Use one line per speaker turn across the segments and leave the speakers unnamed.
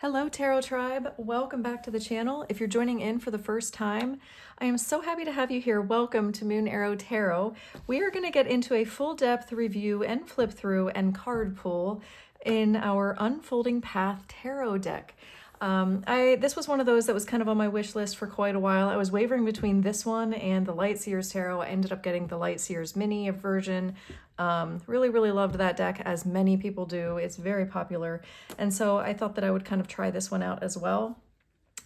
Hello Tarot Tribe, welcome back to the channel. If you're joining in for the first time, I am so happy to have you here. Welcome to Moon Arrow Tarot. We are going to get into a full depth review and flip through and card pull in our Unfolding Path Tarot deck. This was one of those that was kind of on my wish list for quite a while. I was wavering between this one and the Lightseers Tarot. I ended up getting the Lightseers mini version. Really loved that deck, as many people do. It's very popular. And so I thought that I would kind of try this one out as well.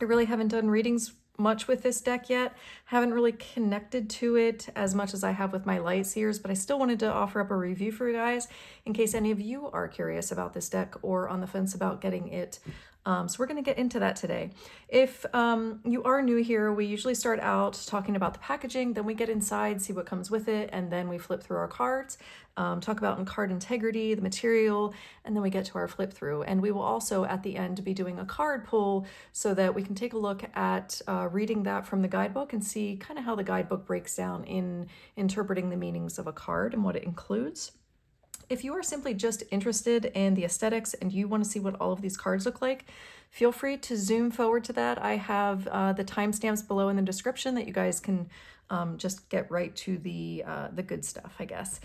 I really haven't done readings much with this deck yet. Haven't really connected to it as much as I have with my Lightseers, but I still wanted to offer up a review for you guys in case any of you are curious about this deck or on the fence about getting it. So we're going to get into that today. If you are new here, we usually start out talking about the packaging, then we get inside, see what comes with it, and then we flip through our cards, talk about card integrity, the material, and then we get to our flip through. And we will also at the end be doing a card pull so that we can take a look at reading that from the guidebook and see kind of how the guidebook breaks down in interpreting the meanings of a card and what it includes. If you are simply just interested in the aesthetics and you want to see what all of these cards look like, feel free to zoom forward to that. I have the timestamps below in the description that you guys can just get right to the good stuff, I guess.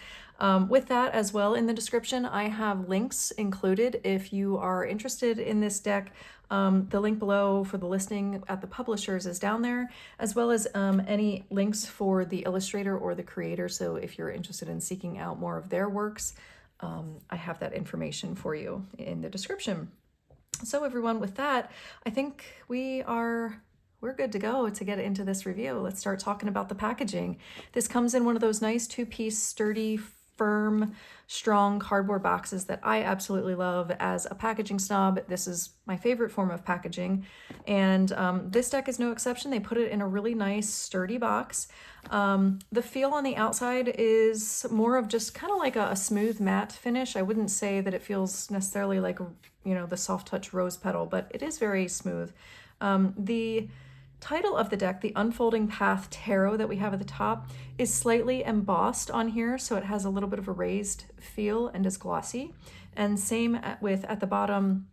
With that as well, in the description, I have links included if you are interested in this deck. The link below for the listing at the publishers is down there, as well as any links for the illustrator or the creator. So if you're interested in seeking out more of their works, I have that information for you in the description. So everyone, with that, I think we're good to go to get into this review. Let's start talking about the packaging. This comes in one of those nice two-piece, sturdy, firm, strong cardboard boxes that I absolutely love. As a packaging snob, this is my favorite form of packaging, and this deck is no exception. They put it in a really nice, sturdy box. The feel on the outside is more of just kind of like a smooth matte finish. I wouldn't say that it feels necessarily like, the soft touch rose petal, but it is very smooth. The title of the deck, the Unfolding Path Tarot that we have at the top, is slightly embossed on here, so it has a little bit of a raised feel and is glossy. And same with at the bottom,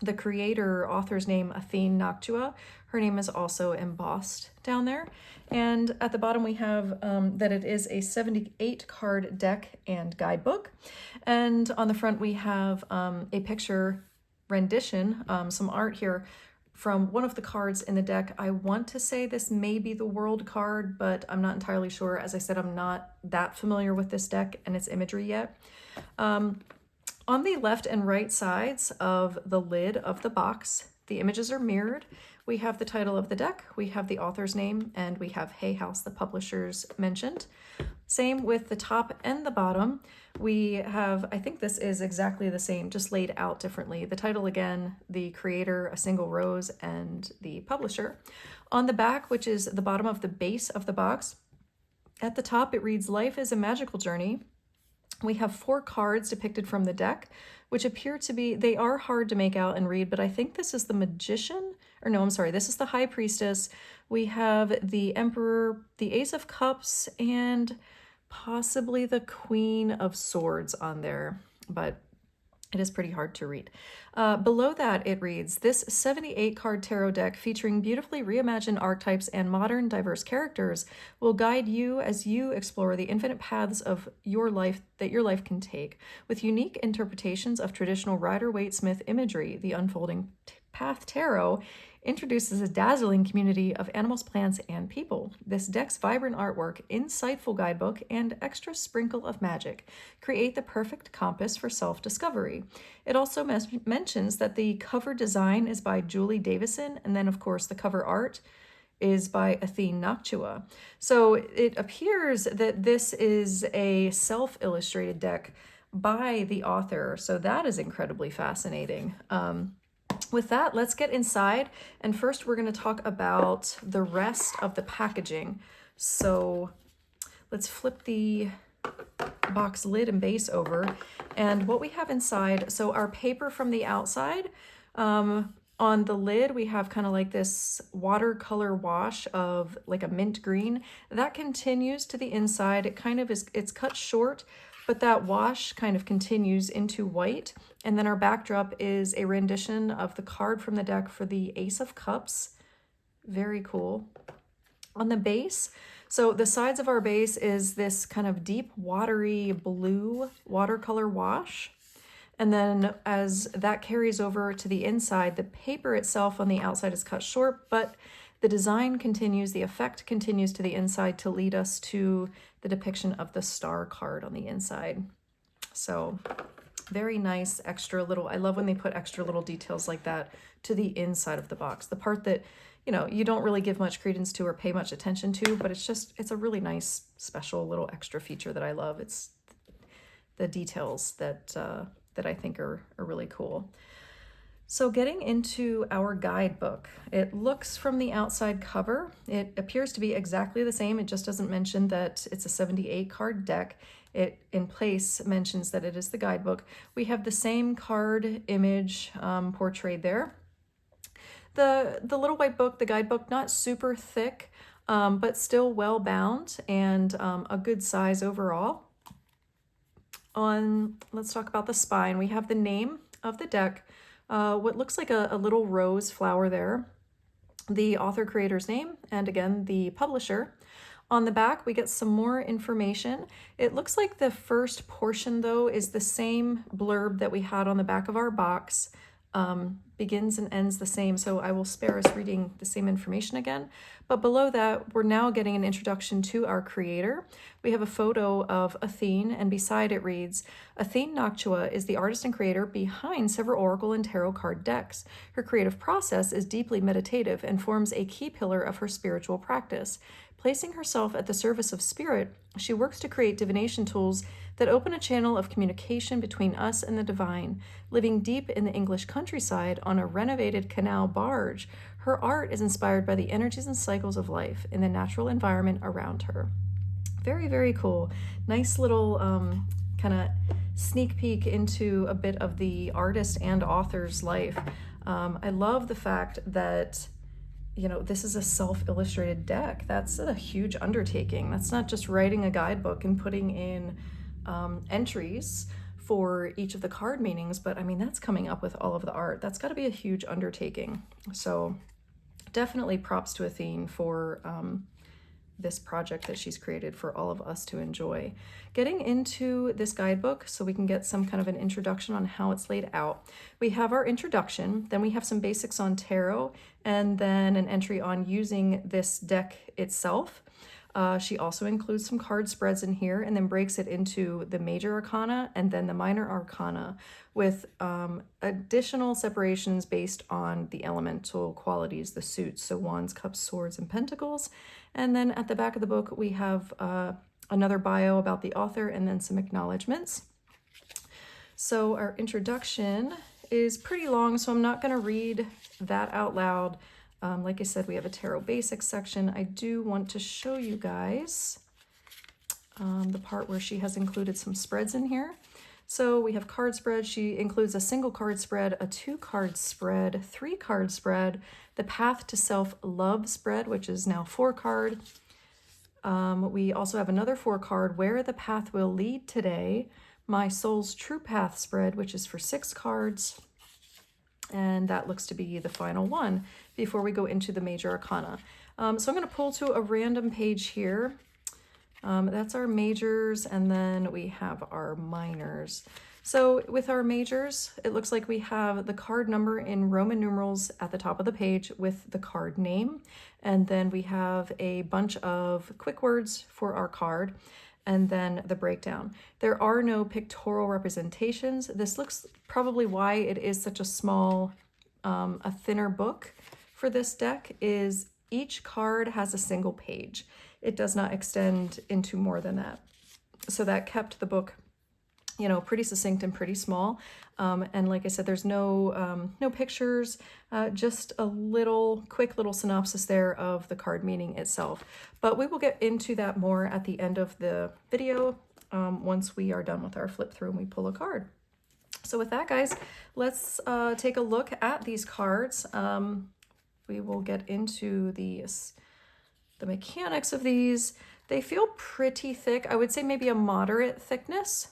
the creator author's name, Athene Noctua. Her name is also embossed down there. And at the bottom we have that it is a 78 card deck and guidebook. And on the front we have a picture rendition, some art here from one of the cards in the deck. I want to say this may be the World card, but I'm not entirely sure. As I said, I'm not that familiar with this deck and its imagery yet. On the left and right sides of the lid of the box, the images are mirrored. We have the title of the deck, we have the author's name, and we have Hay House, the publishers mentioned. Same with the top and the bottom. We have, I think this is exactly the same, just laid out differently. The title again, the creator, a single rose, and the publisher. On the back, which is the bottom of the base of the box, at the top it reads, "Life is a magical journey." We have 4 cards depicted from the deck, which appear to be, they are hard to make out and read, but I think this is the Magician, or no, I'm sorry, this is the High Priestess. We have the Emperor, the Ace of Cups, and possibly the Queen of Swords on there, but it is pretty hard to read. Below that, it reads, "This 78 card tarot deck featuring beautifully reimagined archetypes and modern diverse characters will guide you as you explore the infinite paths of your life that your life can take. With unique interpretations of traditional Rider-Waite-Smith imagery, the Unfolding Path Tarot introduces a dazzling community of animals, plants, and people. This deck's vibrant artwork, insightful guidebook, and extra sprinkle of magic create the perfect compass for self-discovery." It also mentions that the cover design is by Julie Davison, and then of course the cover art is by Athene Noctua. So it appears that this is a self-illustrated deck by the author, so that is incredibly fascinating. With that, let's get inside, and first we're going to talk about the rest of the packaging. So let's flip the box lid and base over, and what we have inside, so our paper from the outside, on the lid we have kind of like this watercolor wash of like a mint green that continues to the inside. It kind of is, it's cut short but that wash kind of continues into white. And then our backdrop is a rendition of the card from the deck for the Ace of Cups. Very cool. On the base, so the sides of our base is this kind of deep watery blue watercolor wash. And then as that carries over to the inside, the paper itself on the outside is cut short, but the design continues, the effect continues to the inside to lead us to the depiction of the star card on the inside. So very nice extra little, I love when they put extra little details like that to the inside of the box. The part that, you know, you don't really give much credence to or pay much attention to, but it's a really nice special little extra feature that I love. It's the details that I think are really cool. So getting into our guidebook, it looks from the outside cover, it appears to be exactly the same. It just doesn't mention that it's a 78 card deck. It in place mentions that it is the guidebook. We have the same card image portrayed there. The little white book, the guidebook, not super thick, but still well bound and a good size overall. Let's talk about the spine. We have the name of the deck, what looks like a little rose flower there, the author creator's name, and again, the publisher. On the back, we get some more information. It looks like the first portion, though, is the same blurb that we had on the back of our box. Begins and ends the same, so I will spare us reading the same information again. But below that, we're now getting an introduction to our creator. We have a photo of Athene, and beside it reads, Athene Noctua is the artist and creator behind several oracle and tarot card decks. Her creative process is deeply meditative and forms a key pillar of her spiritual practice. Placing herself at the service of spirit, she works to create divination tools that open a channel of communication between us and the divine. Living deep in the English countryside on a renovated canal barge, her art is inspired by the energies and cycles of life in the natural environment around her. Very, very cool. Nice little kind of sneak peek into a bit of the artist and author's life. I love the fact that, you know, this is a self-illustrated deck. That's a huge undertaking. That's not just writing a guidebook and putting in entries for each of the card meanings, but I mean, that's coming up with all of the art. That's got to be a huge undertaking. So definitely props to Athene for this project that she's created for all of us to enjoy. Getting into this guidebook so we can get some kind of an introduction on how it's laid out. We have our introduction, then we have some basics on tarot, and then an entry on using this deck itself. She also includes some card spreads in here and then breaks it into the major arcana and then the minor arcana with additional separations based on the elemental qualities, the suits, so wands, cups, swords, and pentacles. And then at the back of the book, we have another bio about the author and then some acknowledgements. So our introduction is pretty long, so I'm not going to read that out loud. Like I said, we have a tarot basics section. I do want to show you guys the part where she has included some spreads in here. So we have card spread. She includes a single card spread, a 2-card spread, 3-card spread, the Path to Self-Love spread, which is now 4-card. We also have another 4-card, Where the Path Will Lead Today, My Soul's True Path spread, which is for 6 cards. And that looks to be the final one before we go into the major arcana. So I'm going to pull to a random page here. That's our majors, and then we have our minors. So with our majors, it looks like we have the card number in Roman numerals at the top of the page with the card name. And then we have a bunch of quick words for our card, and then the breakdown. There are no pictorial representations. This looks probably why it is such a small, a thinner book for this deck is each card has a single page. It does not extend into more than that. So that kept the book, you know, pretty succinct and pretty small. And like I said, there's no pictures, just a quick little synopsis there of the card meaning itself. But we will get into that more at the end of the video once we are done with our flip through and we pull a card. So with that, guys, let's take a look at these cards. We will get into the mechanics of these. They feel pretty thick. I would say maybe a moderate thickness.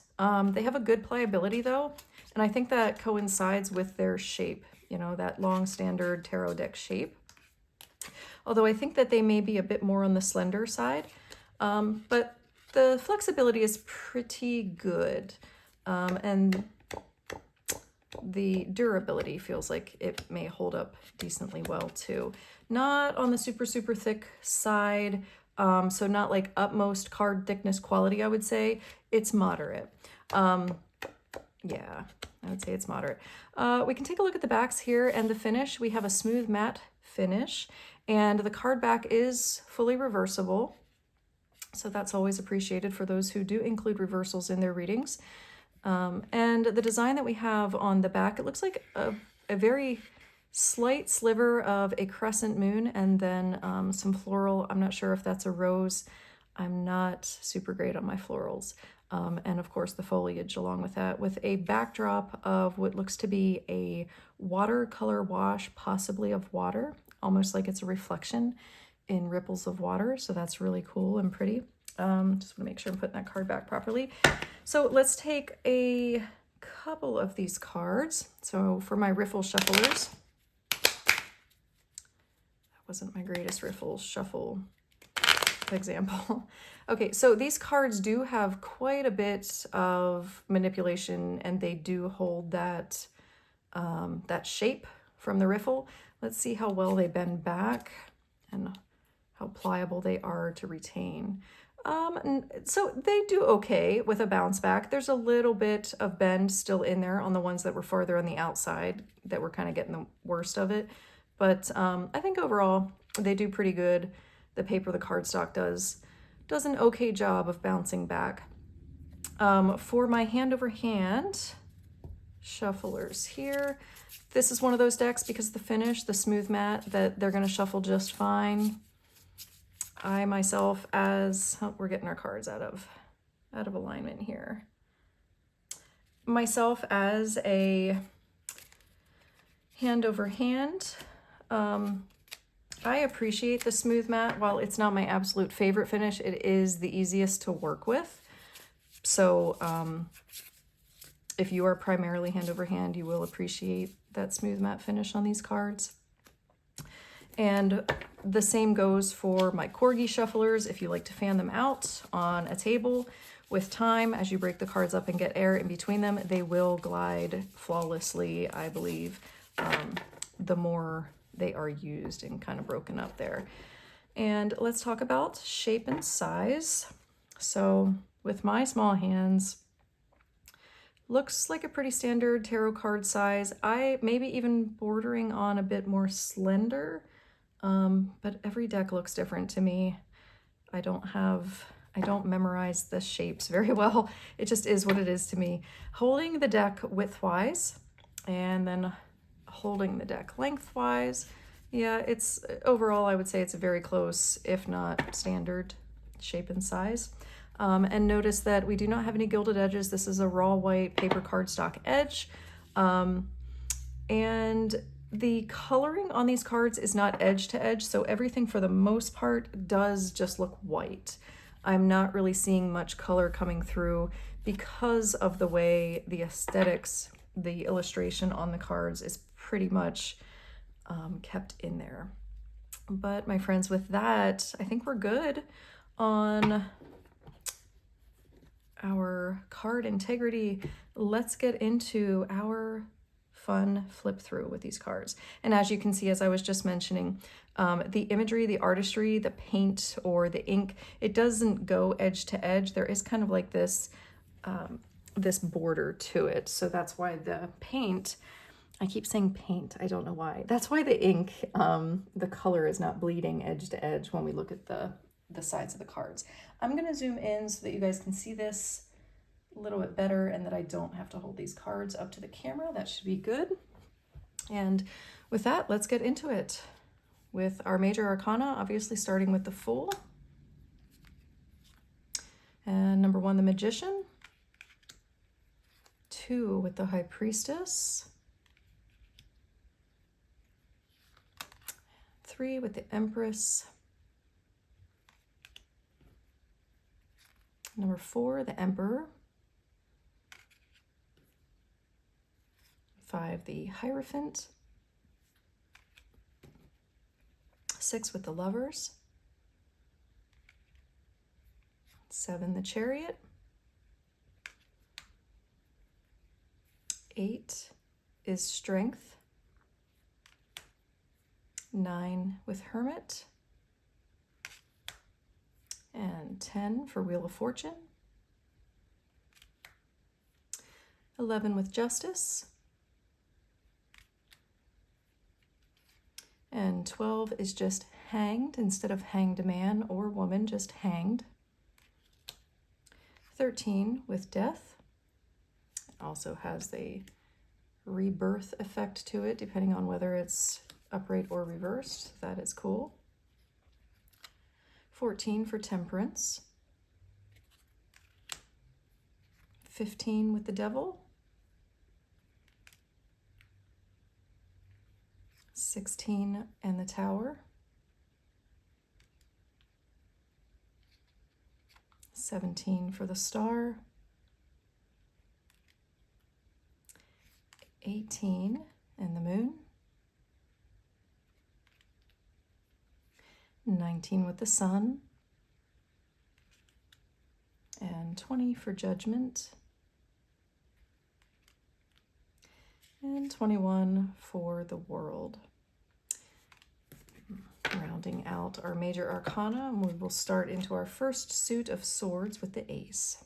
They have a good pliability though, and I think that coincides with their shape, you know, that long standard tarot deck shape. Although I think that they may be a bit more on the slender side, but the flexibility is pretty good, and the durability feels like it may hold up decently well too. Not on the super thick side, so not like utmost card thickness quality, I would say. It's moderate. Yeah, I would say it's moderate. We can take a look at the backs here and the finish. We have a smooth matte finish, and the card back is fully reversible. So that's always appreciated for those who do include reversals in their readings. And the design that we have on the back, it looks like a very slight sliver of a crescent moon, and then some floral. I'm not sure if that's a rose. I'm not super great on my florals. And of course the foliage along with that, with a backdrop of what looks to be a watercolor wash, possibly of water, almost like it's a reflection in ripples of water. So that's really cool and pretty. Just want to make sure I'm putting that card back properly. So let's take a couple of these cards. So for my riffle shufflers, that wasn't my greatest riffle shuffle example. Okay, so these cards do have quite a bit of manipulation, and they do hold that that shape from the riffle. Let's see how well they bend back and how pliable they are to retain. So they do okay with a bounce back. There's a little bit of bend still in there on the ones that were farther on the outside that were kind of getting the worst of it. But I think overall they do pretty good. The paper, the cardstock does an okay job of bouncing back. For my hand over hand shufflers here, this is one of those decks because the finish, the smooth matte, that they're going to shuffle just fine. I myself, as we're getting our cards out of alignment here. Myself as a hand over hand, I appreciate the smooth matte. While it's not my absolute favorite finish, it is the easiest to work with. So if you are primarily hand over hand, you will appreciate that smooth matte finish on these cards. And the same goes for my corgi shufflers. If you like to fan them out on a table, with time, as you break the cards up and get air in between them, they will glide flawlessly, I believe, the more they are used and kind of broken up there. And let's talk about shape and size. So with my small hands, looks like a pretty standard tarot card size. I maybe even bordering on a bit more slender, but every deck looks different to me. I don't memorize the shapes very well. It just is what it is to me. Holding the deck widthwise and then holding the deck lengthwise. Yeah, it's overall, I would say it's a very close, if not standard shape and size. And notice that we do not have any gilded edges. This is a raw white paper cardstock edge. And the coloring on these cards is not edge to edge, so everything for the most part does just look white. I'm not really seeing much color coming through because of the way the aesthetics, the illustration on the cards is pretty much kept in there. But my friends, with that, I think we're good on our card integrity. Let's get into our fun flip through with these cards. And as you can see, as I was just mentioning, the imagery, the artistry, the paint or the ink, it doesn't go edge to edge. There is kind of like this this border to it. So that's why the paint, I keep saying paint, I don't know why. That's why the ink, the color is not bleeding edge to edge when we look at the sides of the cards. I'm gonna zoom in so that you guys can see this a little bit better and that I don't have to hold these cards up to the camera. That should be good. And with that, let's get into it with our major arcana, obviously starting with the Fool. And number 1, the Magician. 2 with the High Priestess. 3 with the Empress. Number 4, the Emperor. 5, the Hierophant. 6 with the Lovers. 7, the Chariot. 8 is Strength. 9 with Hermit. And 10 for Wheel of Fortune. 11 with Justice. And 12 is just Hanged instead of Hanged Man or Woman, just Hanged. 13 with Death. It also has the rebirth effect to it, depending on whether it's upright or reversed. That is cool. 14 for Temperance. 15 with the Devil. 16 and the Tower. 17 for the Star. 18 and the Moon. 19 with the Sun. And 20 for Judgment. And 21 for the World. Rounding out our major arcana, and we will start into our first suit of swords with the Ace.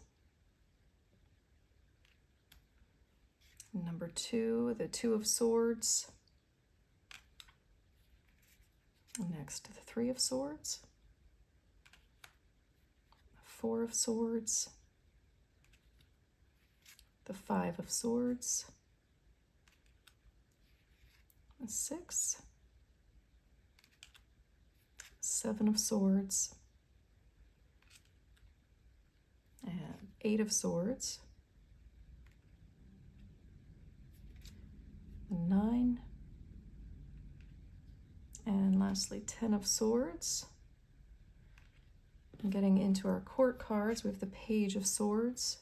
Number 2, the 2 of Swords. Next, the 3 of Swords. 4 of Swords. The 5 of Swords. 6. 7 of Swords. And 8 of Swords. 9. And lastly, 10 of Swords. And getting into our court cards, we have the Page of Swords,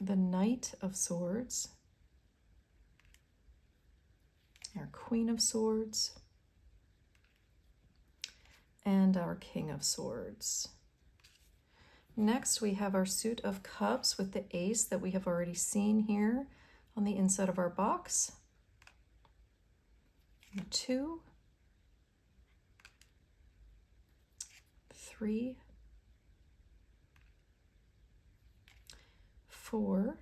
the Knight of Swords, our Queen of Swords, and our King of Swords. Next, we have our suit of cups with the Ace that we have already seen here on the inside of our box. The 2, 3, 4,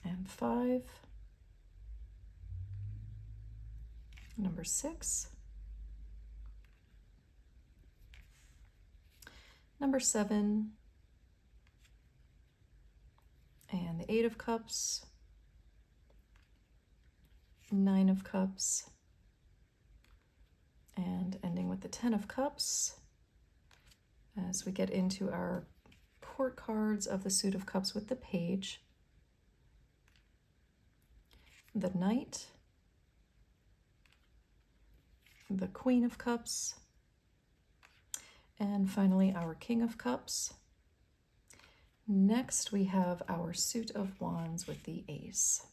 and 5. Number 6. Number 7. And the 8 of Cups. 9 of Cups. And ending with the 10 of Cups as we get into our court cards of the suit of cups with the Page, the Knight, the Queen of Cups, and finally our King of Cups. Next we have our suit of wands with the Ace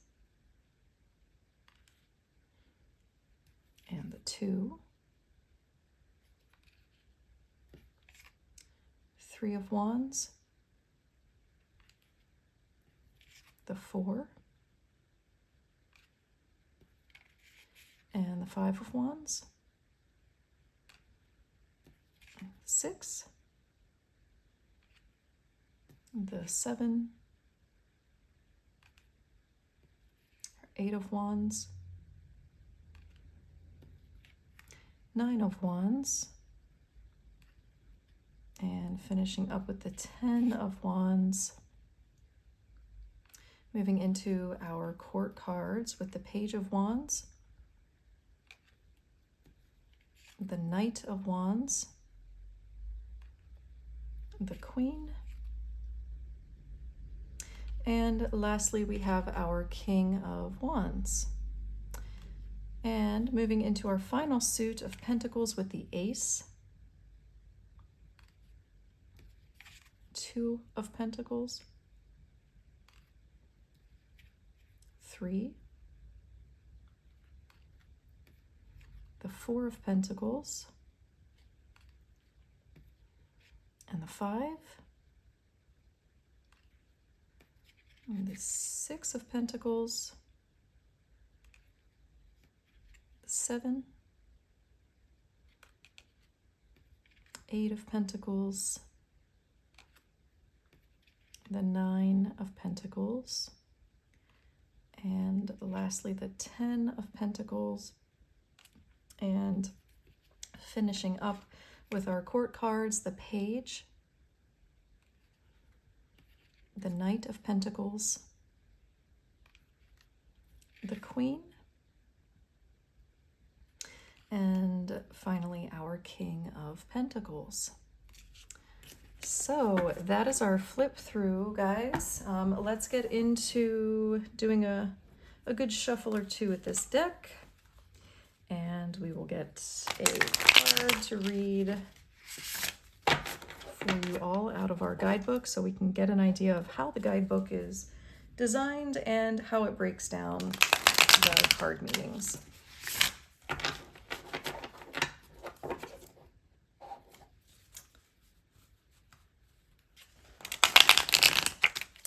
and the 2, 3 of wands, the 4, and the 5 of wands, 6, the 7, 8 of wands, 9 of wands, and finishing up with the 10 of wands. Moving into our court cards with the Page of Wands, the Knight of Wands, the Queen, and lastly we have our King of Wands. And moving into our final suit of pentacles with the Ace, 2 of Pentacles, 3, the 4 of Pentacles, and the 5, and the 6 of Pentacles, the 7, 8 of Pentacles, the 9 of Pentacles, and lastly the 10 of Pentacles, and finishing up with our court cards, the Page, the Knight of Pentacles, the Queen, and finally our King of Pentacles. So that is our flip through, guys. Let's get into doing a good shuffle or two with this deck, and we will get a card to read for you all out of our guidebook so we can get an idea of how the guidebook is designed and how it breaks down the card meanings.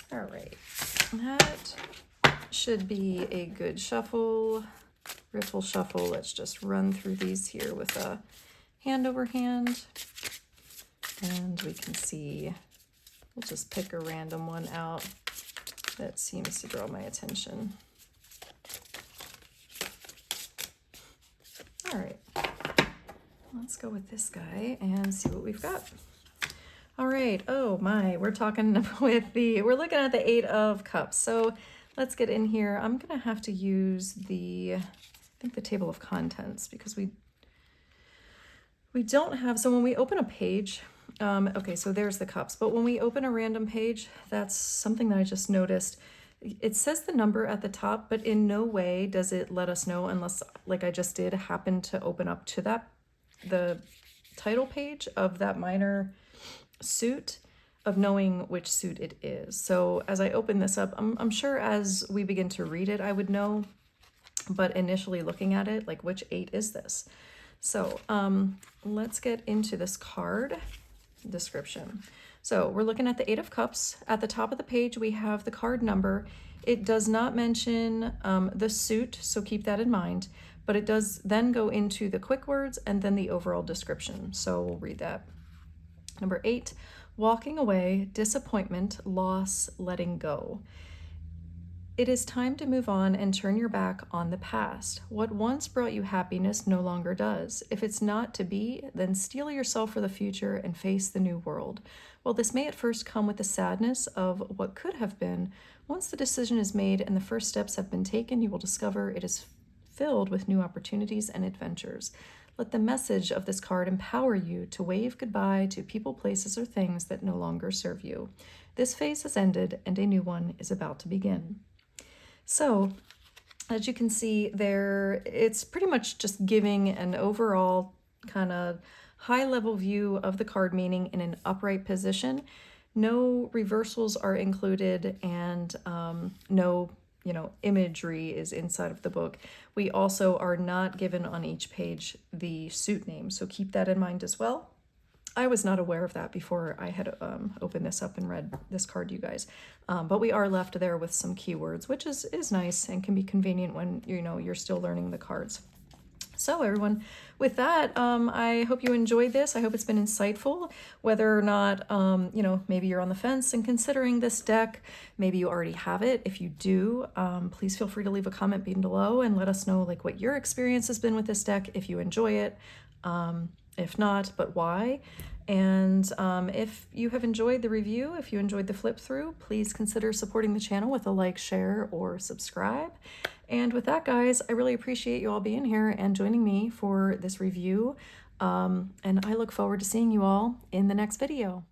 All right, that should be a good shuffle, riffle shuffle. Let's just run through these here with a hand over hand, and we can see, we'll just pick a random one out that seems to draw my attention. All right, let's go with this guy and see what we've got. All right, oh my, we're talking with we're looking at the 8 of Cups. So let's get in here. I'm gonna have to use I think the table of contents, because we don't have, so when we open a page, okay, so there's the cups, but when we open a random page, that's something that I just noticed. It says the number at the top, but in no way does it let us know, unless, like I just did, happen to open up to the title page of that minor suit, of knowing which suit it is. So as I open this up, I'm sure as we begin to read it, I would know, but initially looking at it, like, which 8 is this? So let's get into this card description. So we're looking at the 8 of Cups. At the top of the page, we have the card number. It does not mention the suit, so keep that in mind, but it does then go into the quick words and then the overall description. So we'll read that. Number 8, walking away, disappointment, loss, letting go. It is time to move on and turn your back on the past. What once brought you happiness no longer does. If it's not to be, then steel yourself for the future and face the new world. While this may at first come with the sadness of what could have been, once the decision is made and the first steps have been taken, you will discover it is filled with new opportunities and adventures. Let the message of this card empower you to wave goodbye to people, places, or things that no longer serve you. This phase has ended and a new one is about to begin. So, as you can see there, it's pretty much just giving an overall kind of high-level view of the card meaning in an upright position. No reversals are included, and no imagery is inside of the book. We also are not given on each page the suit name, so keep that in mind as well. I was not aware of that before I had opened this up and read this card, you guys. But we are left there with some keywords, which is nice and can be convenient when you're still learning the cards. So everyone, with that, I hope you enjoyed this. I hope it's been insightful, whether or not, maybe you're on the fence and considering this deck. Maybe you already have it. If you do, please feel free to leave a comment below and let us know like what your experience has been with this deck, if you enjoy it, if not, but why. And if you have enjoyed the review, if you enjoyed the flip through, please consider supporting the channel with a like, share, or subscribe. And with that, guys, I really appreciate you all being here and joining me for this review. And I look forward to seeing you all in the next video.